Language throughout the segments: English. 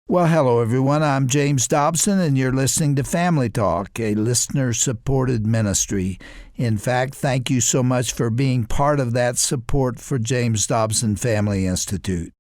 Well, hello, everyone. I'm James Dobson, and you're listening to Family Talk, a listener-supported ministry. In fact, thank you so much for being part of that support for James Dobson Family Institute.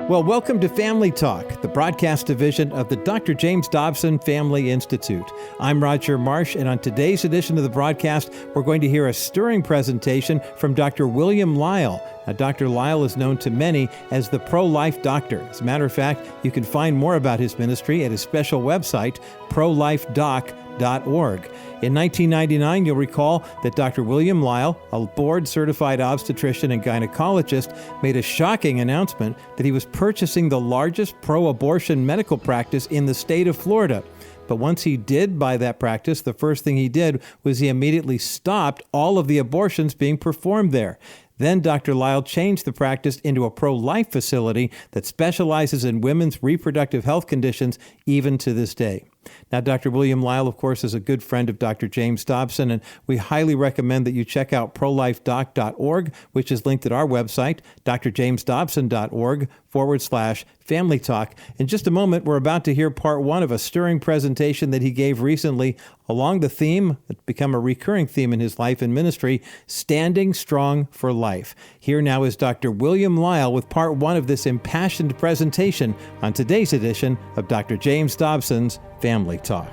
Well, welcome to Family Talk, the broadcast division of the Dr. James Dobson Family Institute. I'm Roger Marsh, and on today's edition of the broadcast, we're going to hear a stirring presentation from Dr. William Lile. Now, Dr. Lile is known to many as the pro-life doctor. As a matter of fact, you can find more about his ministry at his special website, prolifedoc.org. In 1999, you'll recall that Dr. William Lile, a board-certified obstetrician and gynecologist, made a shocking announcement that he was purchasing the largest pro-abortion medical practice in the state of Florida. But once he did buy that practice, the first thing he did was he immediately stopped all of the abortions being performed there. Then Dr. Lile changed the practice into a pro-life facility that specializes in women's reproductive health conditions even to this day. Now, Dr. William Lile, of course, is a good friend of Dr. James Dobson, and we highly recommend that you check out prolifedoc.org, which is linked at our website, drjamesdobson.org/Family Talk. In just a moment, we're about to hear part one of a stirring presentation that he gave recently along the theme that's become a recurring theme in his life and ministry, Standing Strong for Life. Here now is Dr. William Lile with part one of this impassioned presentation on today's edition of Dr. James Dobson's Family Talk.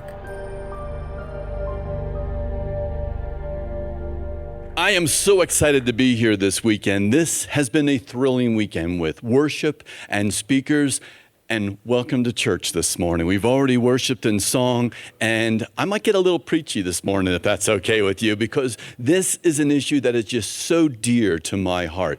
I am so excited to be here this weekend. This has been a thrilling weekend with worship and speakers. And welcome to church this morning. We've already worshiped in song, and I might get a little preachy this morning if that's okay with you, because this is an issue that is just so dear to my heart.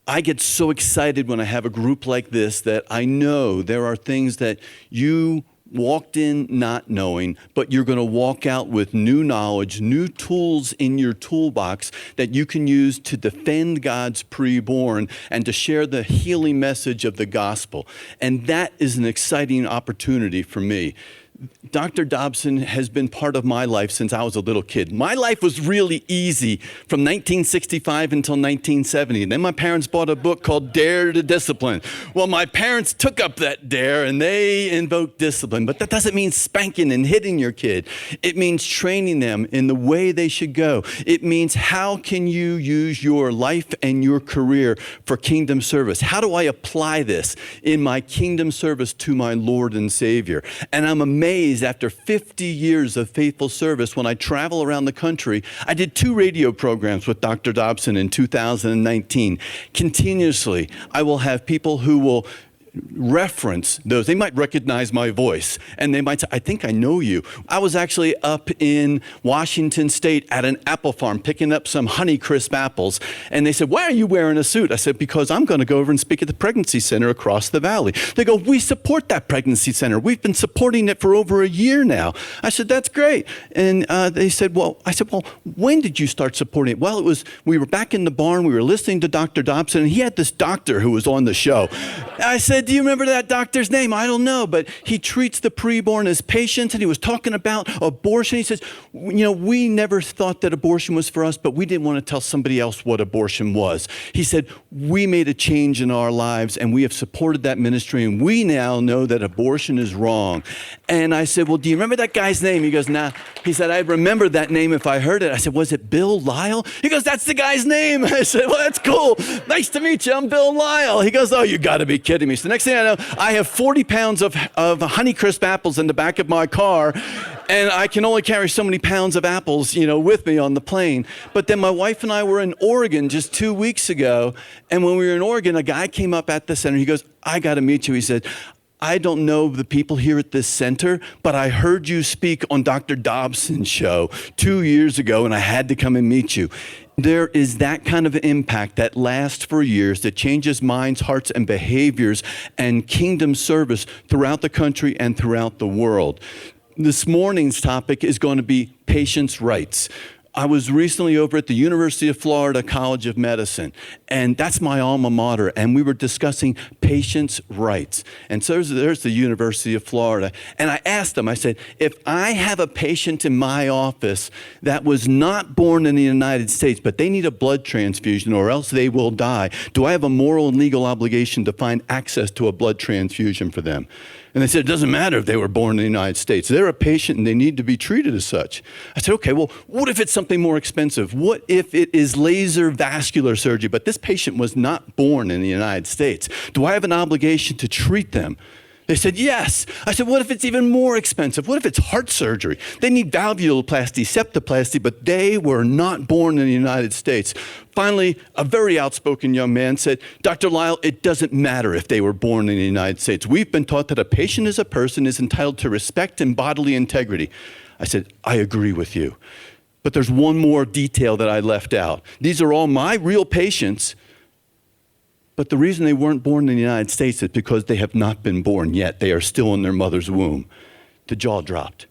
I get so excited when I have a group like this that I know there are things that you walked in not knowing, but you're going to walk out with new knowledge, new tools in your toolbox that you can use to defend God's preborn and to share the healing message of the gospel. And that is an exciting opportunity for me. Dr. Dobson has been part of my life since I was a little kid. My life was really easy from 1965 until 1970. Then my parents bought a book called Dare to Discipline. Well, my parents took up that dare and they invoked discipline. But that doesn't mean spanking and hitting your kid. It means training them in the way they should go. It means how can you use your life and your career for kingdom service? How do I apply this in my kingdom service to my Lord and Savior? And I'm amazed after 50 years of faithful service, when I travel around the country, I did 2 radio programs with Dr. Dobson in 2019. Continuously, I will have people who will reference those. They might recognize my voice and they might say, I think I know you. I was actually up in Washington State at an apple farm picking up some Honeycrisp apples, and they said, why are you wearing a suit? I said, because I'm going to go over and speak at the pregnancy center across the valley. They go, we support that pregnancy center. We've been supporting it for over a year now. I said, that's great. And they said, well, when did you start supporting it? Well, we were back in the barn, we were listening to Dr. Dobson, and he had this doctor who was on the show. I said, do you remember that doctor's name? I don't know, but he treats the preborn as patients, and he was talking about abortion. He says, we never thought that abortion was for us, but we didn't want to tell somebody else what abortion was. He said, we made a change in our lives, and we have supported that ministry, and we now know that abortion is wrong. And I said, well, do you remember that guy's name? He goes, nah. He said, I'd remember that name if I heard it. I said, was it Bill Lile? He goes, that's the guy's name. I said, well, that's cool. Nice to meet you. I'm Bill Lile. He goes, oh, you got to be kidding me. So the next thing I know, I have 40 pounds of Honeycrisp apples in the back of my car, and I can only carry so many pounds of apples, with me on the plane. But then my wife and I were in Oregon just 2 weeks ago, and when we were in Oregon, a guy came up at the center. He goes, I got to meet you. He said, I don't know the people here at this center, but I heard you speak on Dr. Dobson's show 2 years ago, and I had to come and meet you. There is that kind of impact that lasts for years, that changes minds, hearts, and behaviors and kingdom service throughout the country and throughout the world. This morning's topic is going to be patients' rights. I was recently over at the University of Florida College of Medicine, and that's my alma mater, and we were discussing patients' rights. And so there's the University of Florida. And I asked them, I said, if I have a patient in my office that was not born in the United States, but they need a blood transfusion or else they will die, do I have a moral and legal obligation to find access to a blood transfusion for them? And they said, it doesn't matter if they were born in the United States. They're a patient and they need to be treated as such. I said, okay, well, what if it's something more expensive? What if it is laser vascular surgery, but this patient was not born in the United States? Do I have an obligation to treat them? They said, yes. I said, what if it's even more expensive? What if it's heart surgery? They need valvuloplasty, septoplasty, but they were not born in the United States. Finally, a very outspoken young man said, Dr. Lile, it doesn't matter if they were born in the United States. We've been taught that a patient is a person is entitled to respect and bodily integrity. I said, I agree with you. But there's one more detail that I left out. These are all my real patients. But the reason they weren't born in the United States is because they have not been born yet. They are still in their mother's womb. The jaw dropped.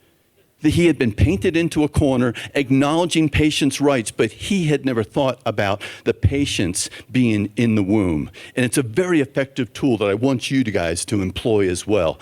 He had been painted into a corner, acknowledging patients' rights, but he had never thought about the patients being in the womb. And it's a very effective tool that I want you guys to employ as well.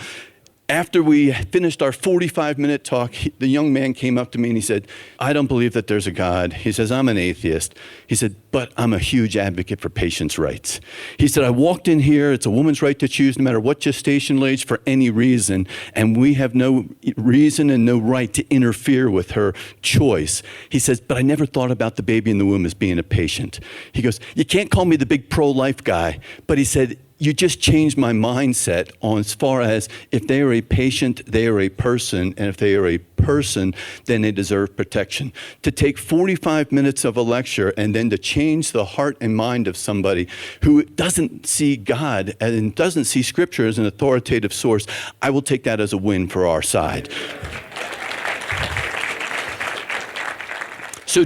After we finished our 45-minute talk, the young man came up to me and he said, I don't believe that there's a God. He says, I'm an atheist. He said, but I'm a huge advocate for patients' rights. He said, I walked in here. It's a woman's right to choose no matter what gestation age for any reason. And we have no reason and no right to interfere with her choice. He says, but I never thought about the baby in the womb as being a patient. He goes, you can't call me the big pro-life guy. But he said, you just changed my mindset on as far as if they are a patient, they are a person, and if they are a person, then they deserve protection. To take 45 minutes of a lecture and then to change the heart and mind of somebody who doesn't see God and doesn't see Scripture as an authoritative source, I will take that as a win for our side. So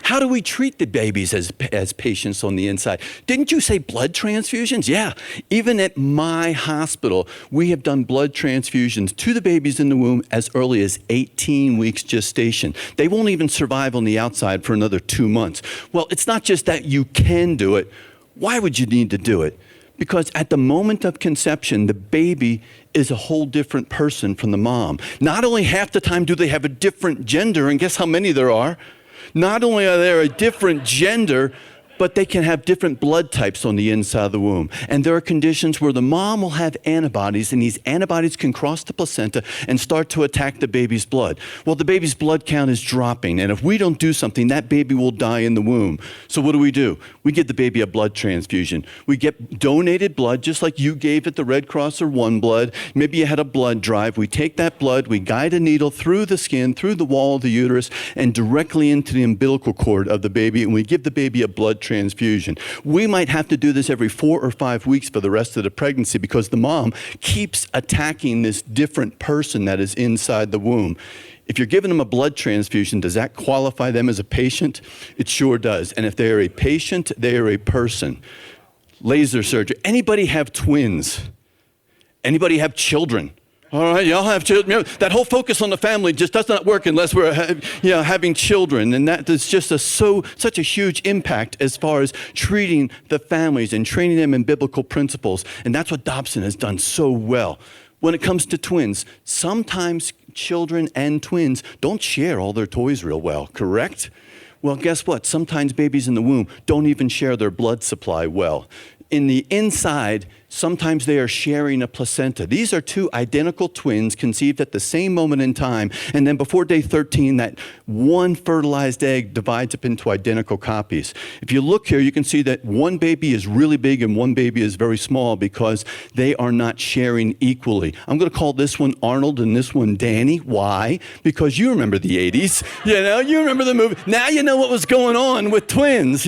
how do we treat the babies as patients on the inside? Didn't you say blood transfusions? Yeah. Even at my hospital, we have done blood transfusions to the babies in the womb as early as 18 weeks gestation. They won't even survive on the outside for another 2 months. Well, it's not just that you can do it. Why would you need to do it? Because at the moment of conception, the baby is a whole different person from the mom. Not only half the time do they have a different gender, and guess how many there are? Not only are they a different gender, but they can have different blood types on the inside of the womb. And there are conditions where the mom will have antibodies, and these antibodies can cross the placenta and start to attack the baby's blood. Well, the baby's blood count is dropping, and if we don't do something, that baby will die in the womb. So what do? We give the baby a blood transfusion. We get donated blood, just like you gave at the Red Cross or One Blood. Maybe you had a blood drive. We take that blood, we guide a needle through the skin, through the wall of the uterus, and directly into the umbilical cord of the baby, and we give the baby a blood transfusion. We might have to do this every 4 or 5 weeks for the rest of the pregnancy because the mom keeps attacking this different person that is inside the womb. If you're giving them a blood transfusion, does that qualify them as a patient? It sure does. And if they are a patient, they are a person. Laser surgery. Anybody have twins? Anybody have children? All right, y'all have children. That whole focus on the family just does not work unless we're having children. And that is just such a huge impact as far as treating the families and training them in biblical principles. And that's what Dobson has done so well. When it comes to twins, sometimes children and twins don't share all their toys real well, correct? Well, guess what? Sometimes babies in the womb don't even share their blood supply well. In the inside, sometimes they are sharing a placenta. These are two identical twins conceived at the same moment in time. And then before day 13, that one fertilized egg divides up into identical copies. If you look here, you can see that one baby is really big and one baby is very small because they are not sharing equally. I'm going to call this one Arnold and this one Danny. Why? Because you remember the 80s. You remember the movie. Now you know what was going on with twins,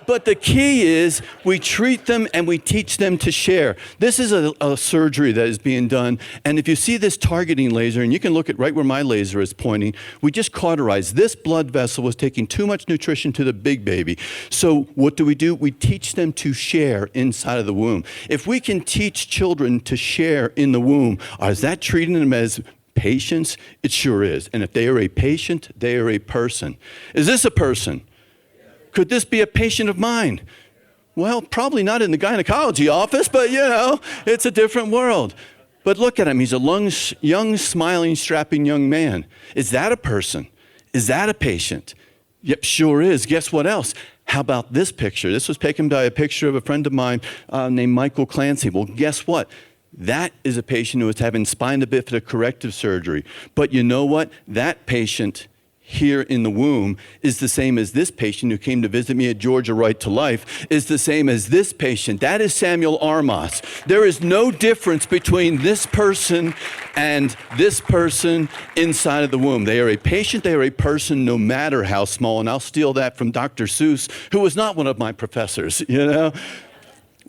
But the key is we treat them and we teach them to share. This is a surgery that is being done. And if you see this targeting laser, and you can look at right where my laser is pointing, we just cauterized. This blood vessel was taking too much nutrition to the big baby. So what do? We teach them to share inside of the womb. If we can teach children to share in the womb, is that treating them as patience? It sure is. And if they are a patient, they are a person. Is this a person? Could this be a patient of mine? Well, probably not in the gynecology office, but it's a different world. But look at him. He's a young, smiling, strapping young man. Is that a person? Is that a patient? Yep, sure is. Guess what else? How about this picture? This was taken by a picture of a friend of mine named Michael Clancy. Well, guess what? That is a patient who is having spina bifida corrective surgery. But you know what? That patient here in the womb is the same as this patient who came to visit me at Georgia Right to Life, is the same as this patient. That is Samuel Armas. There is no difference between this person and this person inside of the womb. They are a patient, they are a person, no matter how small. And I'll steal that from Dr. Seuss, who was not one of my professors,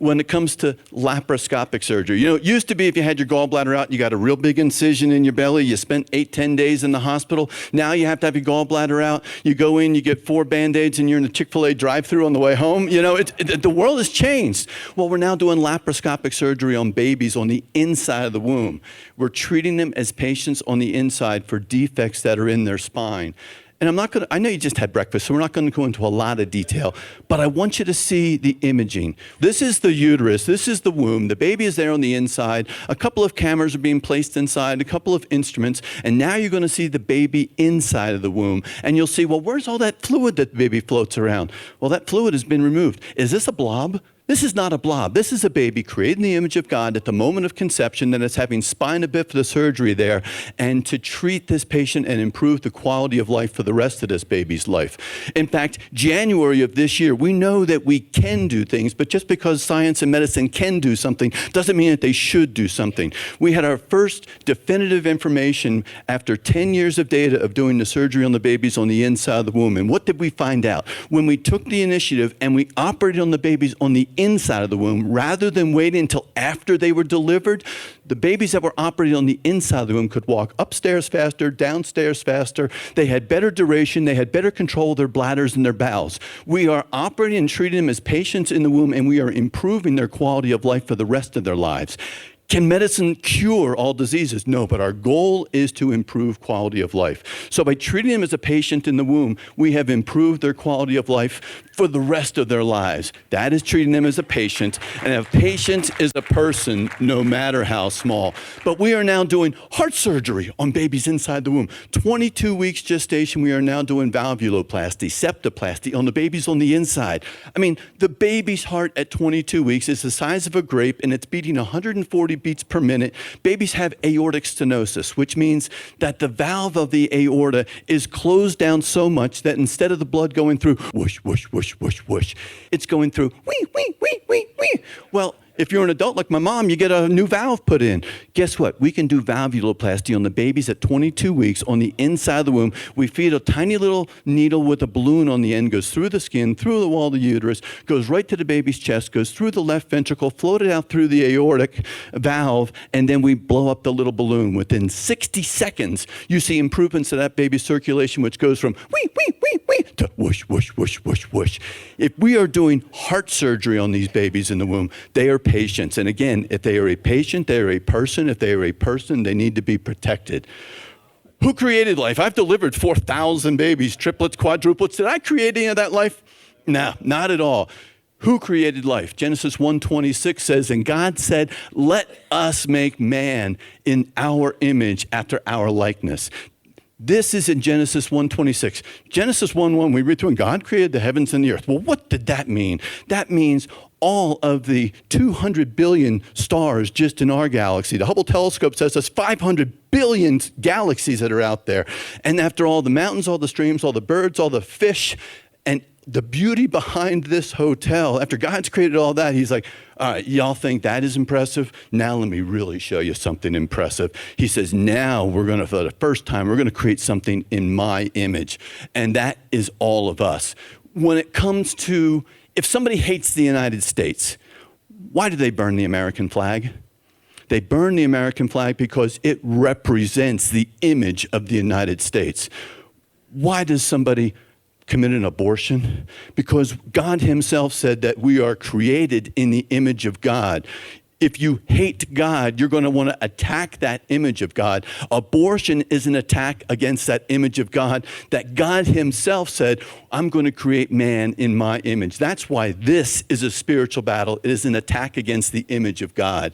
When it comes to laparoscopic surgery, it used to be if you had your gallbladder out, you got a real big incision in your belly, you spent 8-10 days in the hospital. Now you have to have your gallbladder out. You go in, you get 4 Band-Aids, and you're in the Chick-fil-A drive-thru on the way home. The world has changed. Well, we're now doing laparoscopic surgery on babies on the inside of the womb. We're treating them as patients on the inside for defects that are in their spine. And I know you just had breakfast, so we're not going to go into a lot of detail, but I want you to see the imaging. This is the uterus, this is the womb, the baby is there on the inside, a couple of cameras are being placed inside, a couple of instruments, and now you're going to see the baby inside of the womb. And you'll see, well, where's all that fluid that the baby floats around? Well, that fluid has been removed. Is this a blob? This is not a blob. This is a baby created in the image of God at the moment of conception that is having spina bifida surgery there, and to treat this patient and improve the quality of life for the rest of this baby's life. In fact, January of this year, we know that we can do things, but just because science and medicine can do something doesn't mean that they should do something. We had our first definitive information after 10 years of data of doing the surgery on the babies on the inside of the womb. And what did we find out? When we took the initiative and we operated on the babies on the inside of the womb, rather than waiting until after they were delivered, the babies that were operated on the inside of the womb could walk upstairs faster, downstairs faster. They had better duration. They had better control of their bladders and their bowels. We are operating and treating them as patients in the womb, and we are improving their quality of life for the rest of their lives. Can medicine cure all diseases? No, but our goal is to improve quality of life. So by treating them as a patient in the womb, we have improved their quality of life for the rest of their lives. That is treating them as a patient, and a patient is a person, no matter how small. But we are now doing heart surgery on babies inside the womb. 22 weeks gestation, we are now doing valvuloplasty, septoplasty on the babies on the inside. I mean, the baby's heart at 22 weeks is the size of a grape, and it's beating 140 beats per minute. Babies have aortic stenosis, which means that the valve of the aorta is closed down so much that instead of the blood going through whoosh, whoosh, whoosh, whoosh, whoosh, it's going through wee, wee, wee, wee, wee. Well, if you're an adult like my mom, you get a new valve put in. Guess what? We can do valvuloplasty on the babies at 22 weeks on the inside of the womb. We feed a tiny little needle with a balloon on the end, goes through the skin, through the wall of the uterus, goes right to the baby's chest, goes through the left ventricle, floated out through the aortic valve, and then we blow up the little balloon. Within 60 seconds, you see improvements to that baby's circulation, which goes from wee, wee, wee, wee, to whoosh, whoosh, whoosh, whoosh, whoosh. If we are doing heart surgery on these babies in the womb, they are patients. And again, if they are a patient, they are a person. If they are a person, they need to be protected. Who created life? I've delivered 4,000 babies, triplets, quadruplets. Did I create any of that life? No, not at all. Who created life? Genesis 1:26 says, and God said, let us make man in our image after our likeness. This is in Genesis 1:26. Genesis 1:1, we read through, and God created the heavens and the earth. Well, what did that mean? That means all of the 200 billion stars just in our galaxy. The Hubble telescope says there's 500 billion galaxies that are out there. And after all the mountains, all the streams, all the birds, all the fish, and the beauty behind this hotel, after God's created all that, he's like, all right, y'all think that is impressive? Now let me really show you something impressive. He says, now we're going to, for the first time, we're going to create something in my image. And that is all of us. When it comes to, if somebody hates the United States, why do they burn the American flag? They burn the American flag because it represents the image of the United States. Why does somebody commit an abortion? Because God himself said that we are created in the image of God. If you hate God, you're going to want to attack that image of God. Abortion is an attack against that image of God that God himself said, I'm going to create man in my image. That's why this is a spiritual battle. It is an attack against the image of God.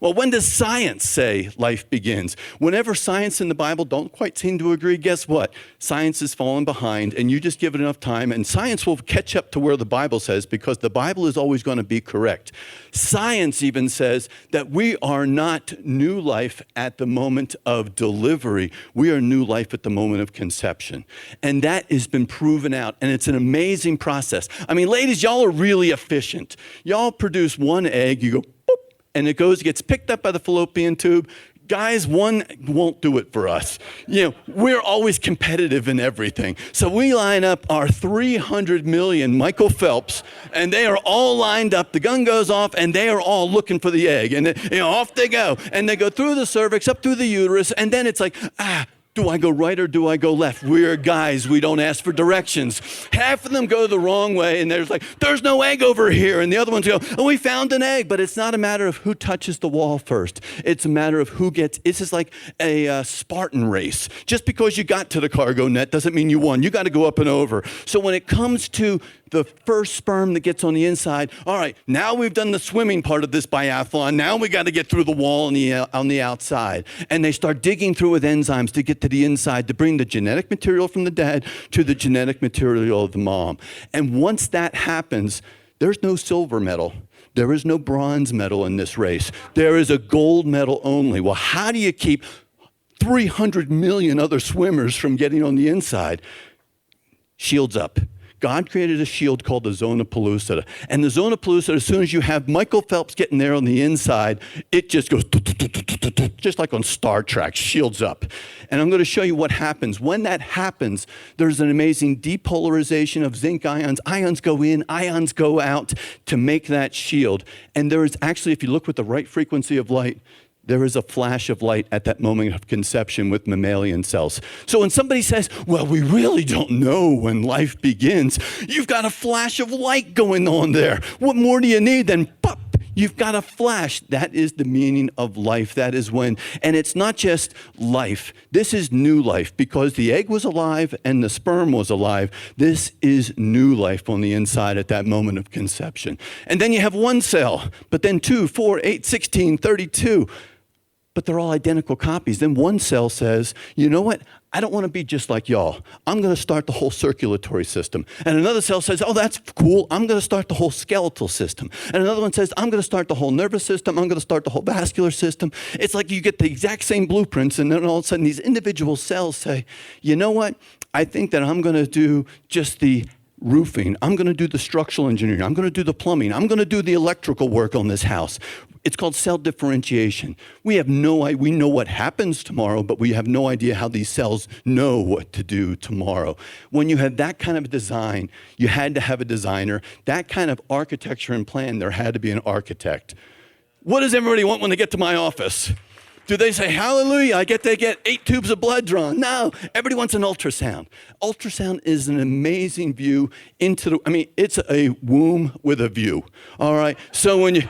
Well, when does science say life begins? Whenever science and the Bible don't quite seem to agree, guess what? Science is falling behind, and you just give it enough time, and science will catch up to where the Bible says, because the Bible is always going to be correct. Science even says that we are not new life at the moment of delivery. We are new life at the moment of conception. And that has been proven out, and it's an amazing process. I mean, ladies, y'all are really efficient. Y'all produce one egg, you go, and it gets picked up by the fallopian tube. Guys, one won't do it for us. We're always competitive in everything. So we line up our 300 million Michael Phelps, and they are all lined up. The gun goes off, and they are all looking for the egg. And off they go. And they go through the cervix, up through the uterus, and then it's like, do I go right or do I go left? We're guys, we don't ask for directions. Half of them go the wrong way, and there's no egg over here. And the other ones go, we found an egg. But it's not a matter of who touches the wall first. It's a matter of who gets, it's just like a Spartan race. Just because you got to the cargo net doesn't mean you won. You got to go up and over. So when it comes to the first sperm that gets on the inside, all right, now we've done the swimming part of this biathlon. Now we got to get through the wall on the outside. And they start digging through with enzymes to get to the inside to bring the genetic material from the dad to the genetic material of the mom. And once that happens, there's no silver medal. There is no bronze medal in this race. There is a gold medal only. Well, how do you keep 300 million other swimmers from getting on the inside? Shields up. God created a shield called the zona pellucida. And the zona pellucida, as soon as you have Michael Phelps getting there on the inside, it just goes, just like on Star Trek, shields up. And I'm going to show you what happens. When that happens, there's an amazing depolarization of zinc ions. Ions go in, ions go out to make that shield. And there is actually, if you look with the right frequency of light, there is a flash of light at that moment of conception with mammalian cells. So when somebody says, well, we really don't know when life begins, you've got a flash of light going on there. What more do you need than pop? You've got a flash. That is the meaning of life. That is when, and it's not just life. This is new life because the egg was alive and the sperm was alive. This is new life on the inside at that moment of conception. And then you have one cell, but then 2, 4, 8, 16, 32. But they're all identical copies. Then one cell says, you know what? I don't want to be just like y'all. I'm going to start the whole circulatory system. And another cell says, oh, that's cool. I'm going to start the whole skeletal system. And another one says, I'm going to start the whole nervous system. I'm going to start the whole vascular system. It's like you get the exact same blueprints, and then all of a sudden these individual cells say, you know what? I think that I'm going to do just the roofing. I'm going to do the structural engineering. I'm going to do the plumbing. I'm going to do the electrical work on this house. It's called cell differentiation. We know what happens tomorrow, but we have no idea how these cells know what to do tomorrow. When you had that kind of design, you had to have a designer. That kind of architecture and plan, there had to be an architect. What does everybody want when they get to my office? Do they say, hallelujah, I get to get 8 tubes of blood drawn? No, everybody wants an ultrasound. Ultrasound is an amazing view into it's a womb with a view, all right? So when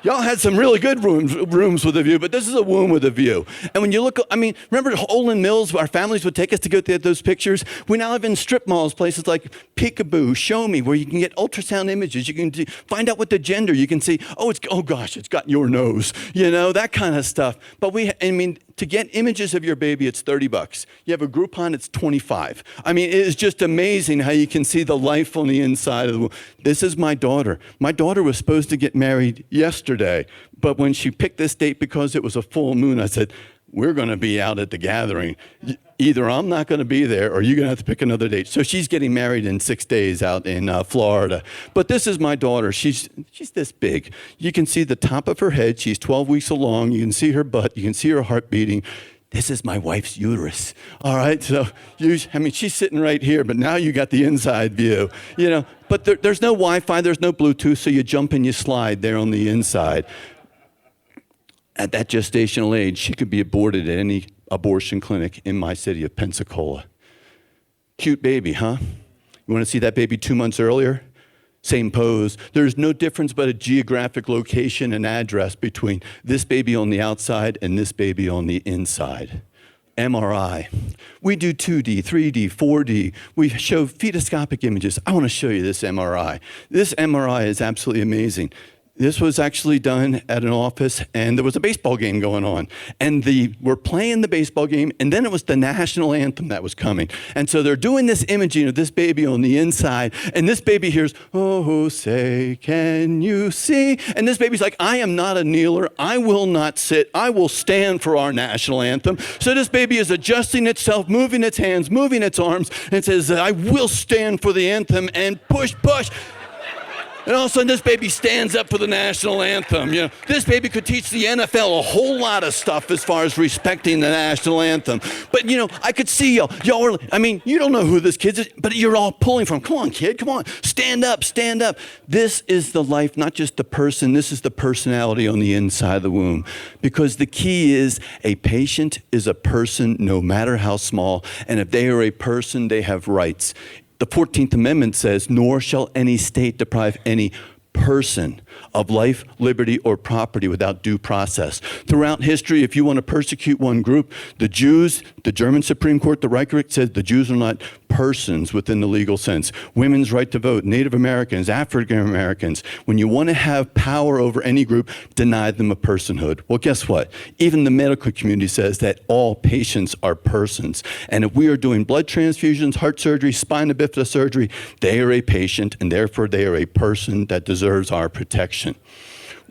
y'all had some really good rooms with a view, but this is a womb with a view. And when you look, remember Olin Mills, our families would take us to go get those pictures? We now live in strip malls, places like Peekaboo, Show Me, where you can get ultrasound images. You can find out what the gender, you can see, oh gosh, it's got your nose, that kind of stuff. But to get images of your baby, it's $30. You have a Groupon, it's $25. It is just amazing how you can see the life on the inside of the womb. This is my daughter. My daughter was supposed to get married yesterday, but when she picked this date because it was a full moon, I said, we're going to be out at the gathering. Either I'm not going to be there or you're going to have to pick another date. So she's getting married in 6 days out in Florida. But this is my daughter. She's this big. You can see the top of her head. She's 12 weeks along. You can see her butt. You can see her heart beating. This is my wife's uterus. All right. So, she's sitting right here, but now you got the inside view, But there's no Wi-Fi. There's no Bluetooth. So you jump and you slide there on the inside. At that gestational age, she could be aborted at any abortion clinic in my city of Pensacola. Cute baby, huh? You want to see that baby 2 months earlier? same pose. There's no difference but a geographic location and address between this baby on the outside and this baby on the inside. MRI. We do 2D, 3D, 4D. We show fetoscopic images. I want to show you this MRI. This MRI is absolutely amazing. This was actually done at an office, and there was a baseball game going on. And we're playing the baseball game, and then it was the national anthem that was coming. And so they're doing this imaging of this baby on the inside, and this baby hears, "Oh, say, can you see?" And this baby's like, "I am not a kneeler. I will not sit. I will stand for our national anthem." So this baby is adjusting itself, moving its hands, moving its arms, and says, "I will stand for the anthem," and push, push. And all of a sudden, this baby stands up for the national anthem. This baby could teach the NFL a whole lot of stuff as far as respecting the national anthem. But, I could see y'all were, you don't know who this kid is, but you're all pulling from, "Come on, kid, come on, stand up, stand up." This is the life, not just the person, this is the personality on the inside of the womb. Because the key is a patient is a person no matter how small, and if they are a person, they have rights. The 14th Amendment says, "Nor shall any state deprive any person of life, liberty, or property without due process." Throughout history, if you want to persecute one group, the Jews, the German Supreme Court, the Reichsrichter said the Jews are not persons within the legal sense. Women's right to vote, Native Americans, African Americans. When you want to have power over any group, deny them a personhood. Well, guess what? Even the medical community says that all patients are persons. And if we are doing blood transfusions, heart surgery, spina bifida surgery, they are a patient, and therefore they are a person that deserves our protection.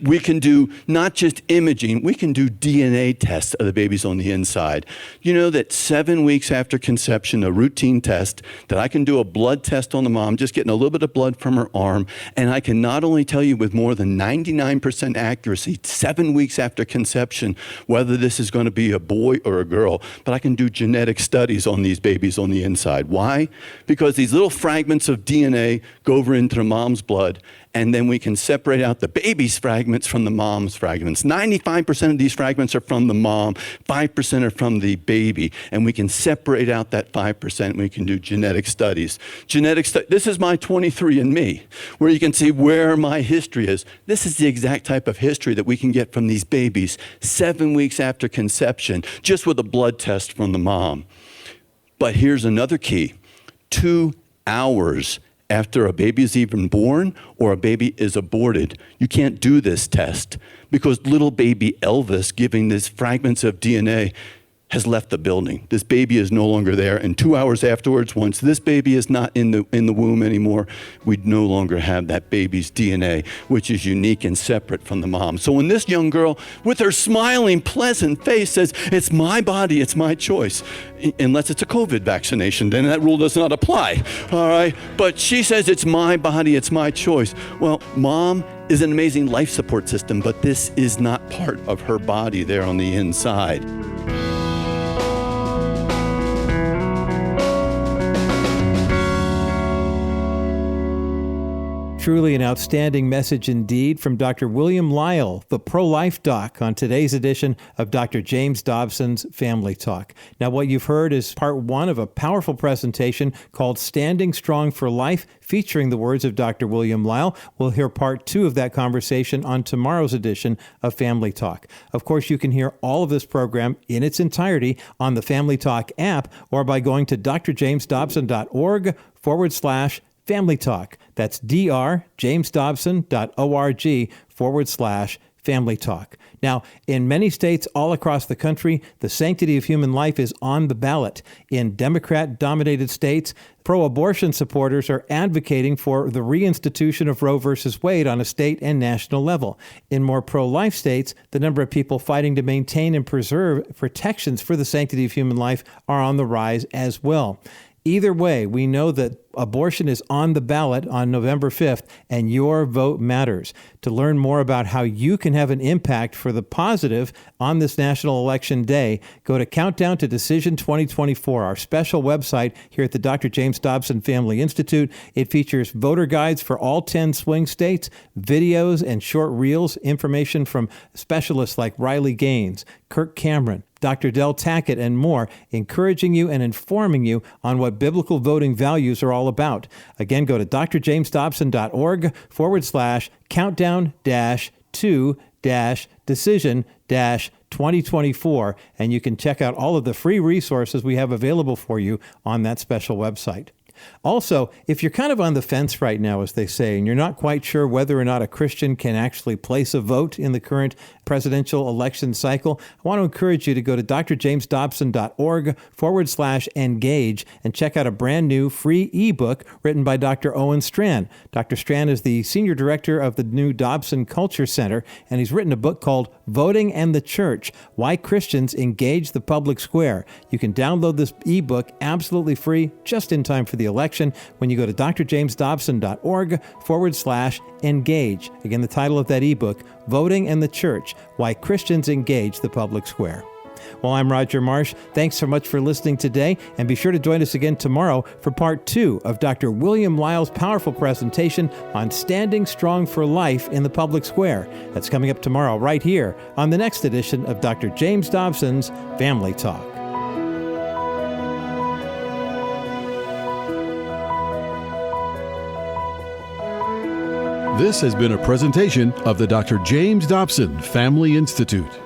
We can do not just imaging, we can do DNA tests of the babies on the inside. You know that 7 weeks after conception, a routine test, that I can do a blood test on the mom, just getting a little bit of blood from her arm, and I can not only tell you with more than 99% accuracy, 7 weeks after conception, whether this is going to be a boy or a girl, but I can do genetic studies on these babies on the inside. Why? Because these little fragments of DNA go over into the mom's blood, and then we can separate out the baby's fragments from the mom's fragments. 95% of these fragments are from the mom, 5% are from the baby, and we can separate out that 5%, and we can do genetic studies. This is my 23andMe, where you can see where my history is. This is the exact type of history that we can get from these babies 7 weeks after conception, just with a blood test from the mom. But here's another key. 2 hours after a baby is even born or a baby is aborted, you can't do this test because little baby Elvis giving these fragments of DNA has left the building. This baby is no longer there, and 2 hours afterwards, once this baby is not in the womb anymore, we no longer have that baby's DNA, which is unique and separate from the mom. So when this young girl, with her smiling, pleasant face, says, "It's my body, it's my choice," unless it's a COVID vaccination, then that rule does not apply, all right? But she says, "It's my body, it's my choice." Well, mom is an amazing life support system, but this is not part of her body there on the inside. Truly an outstanding message indeed from Dr. William Lile, the pro-life doc, on today's edition of Dr. James Dobson's Family Talk. Now, what you've heard is part one of a powerful presentation called Standing Strong for Life, featuring the words of Dr. William Lile. We'll hear part two of that conversation on tomorrow's edition of Family Talk. Of course, you can hear all of this program in its entirety on the Family Talk app or by going to drjamesdobson.org/Family Talk. That's drjamesdobson.org/Family Talk. Now, in many states all across the country, the sanctity of human life is on the ballot. In Democrat-dominated states, pro-abortion supporters are advocating for the reinstitution of Roe v. Wade on a state and national level. In more pro-life states, the number of people fighting to maintain and preserve protections for the sanctity of human life are on the rise as well. Either way, we know that abortion is on the ballot on November 5th, and your vote matters. To learn more about how you can have an impact for the positive on this national election day, go to Countdown to Decision 2024, our special website here at the Dr. James Dobson Family Institute. It features voter guides for all 10 swing states, videos and short reels, information from specialists like Riley Gaines, Kirk Cameron, Dr. Del Tackett, and more, encouraging you and informing you on what biblical voting values are all about. Again, go to drjamesdobson.org/countdown-2-decision-2024, and you can check out all of the free resources we have available for you on that special website. Also, if you're kind of on the fence right now, as they say, and you're not quite sure whether or not a Christian can actually place a vote in the current presidential election cycle, I want to encourage you to go to drjamesdobson.org/engage and check out a brand new free ebook written by Dr. Owen Strachan. Dr. Strachan is the senior director of the new Dobson Culture Center, and he's written a book called Voting and the Church: Why Christians Engage the Public Square. You can download this ebook absolutely free just in time for the election when you go to drjamesdobson.org/engage. Again, the title of that ebook, Voting and the Church: Why Christians Engage the Public Square. Well, I'm Roger Marsh. Thanks so much for listening today, and be sure to join us again tomorrow for part 2 of Dr. William Lile's powerful presentation on standing strong for life in the public square. That's coming up tomorrow right here on the next edition of Dr. James Dobson's Family Talk. This has been a presentation of the Dr. James Dobson Family Institute.